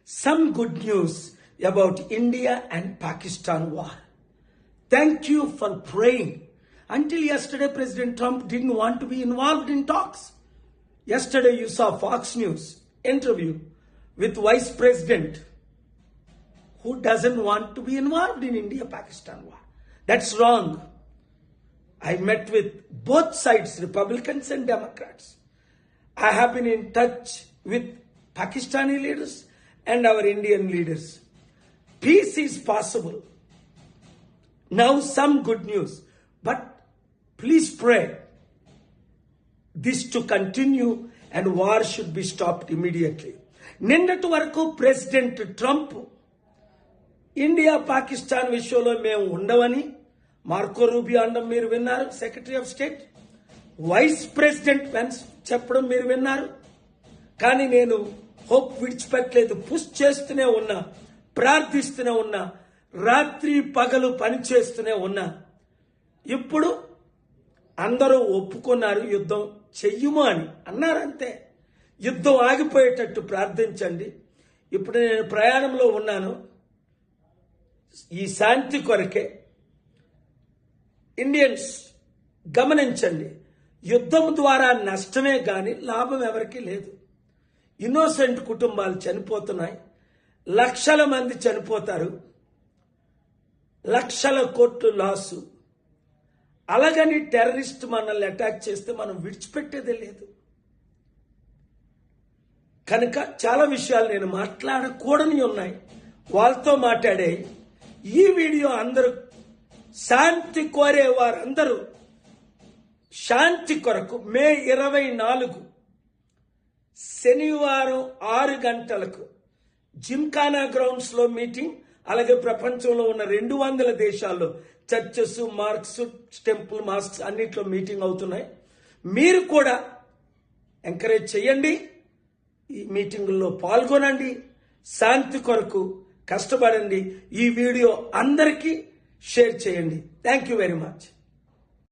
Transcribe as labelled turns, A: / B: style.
A: some good news about India and Pakistan war. Thank you for praying. Until yesterday, President Trump didn't want to be involved in talks. Yesterday, you saw Fox News interview with Vice President who doesn't want to be involved in India-Pakistan war. That's wrong. I met with both sides, Republicans and Democrats. I have been in touch with Pakistani leaders and our Indian leaders. Peace is possible. Now some good news, but please pray this to continue and war should be stopped immediately. నిన్నటి వరకు president Trump India Pakistan విషయంలో మేము ఉండవని Marco Rubio అనడం మీరు విన్నారు, secretary of state. Vice president Pence చెప్పడం మీరు విన్నారు. కానీ నేను హోప్ విడిచిపెట్టలేదు, పుష్ చేస్తూనే ఉన్నా, ప్రార్థిస్తూనే ఉన్నా, రాత్రి పగలు పనిచేస్తూనే ఉన్నా. ఇప్పుడు అందరూ ఒప్పుకున్నారు యుద్ధం చెయ్యము అని అన్నారంతే. యుద్ధం ఆగిపోయేటట్టు ప్రార్థించండి. ఇప్పుడు నేను ప్రయాణంలో ఉన్నాను. ఈ శాంతి కొరకే ఇండియన్స్ గమనించండి, యుద్ధం ద్వారా నష్టమే కానీ లాభం ఎవరికీ లేదు. ఇన్నోసెంట్ కుటుంబాలు చనిపోతున్నాయి, లక్షల మంది చనిపోతారు, లక్షల కోట్లు లాసు. అలాగని టెర్రరిస్ట్ మనల్ని అటాక్ చేస్తే మనం విడిచిపెట్టేదే లేదు. కనుక చాలా విషయాలు నేను మాట్లాడకూడని ఉన్నాయి, వాళ్ళతో మాట్లాడే. ఈ వీడియో అందరూ శాంతి కోరే వారందరూ శాంతి కొరకు మే 24 శనివారం 6 గంటలకు జిమ్ఖానా గ్రౌండ్స్ లో మీటింగ్, అలాగే ప్రపంచంలో ఉన్న 200 దేశాల్లో చర్చెస్, మార్క్స్, టెంపుల్, మాస్క్స్ అన్నిట్లో మీటింగ్ అవుతున్నాయి. మీరు కూడా ఎంకరేజ్ చేయండి, ఈ మీటింగుల్లో పాల్గొనండి, శాంతి కొరకు కష్టపడండి. ఈ వీడియో అందరికీ షేర్ చేయండి. Thank you very much.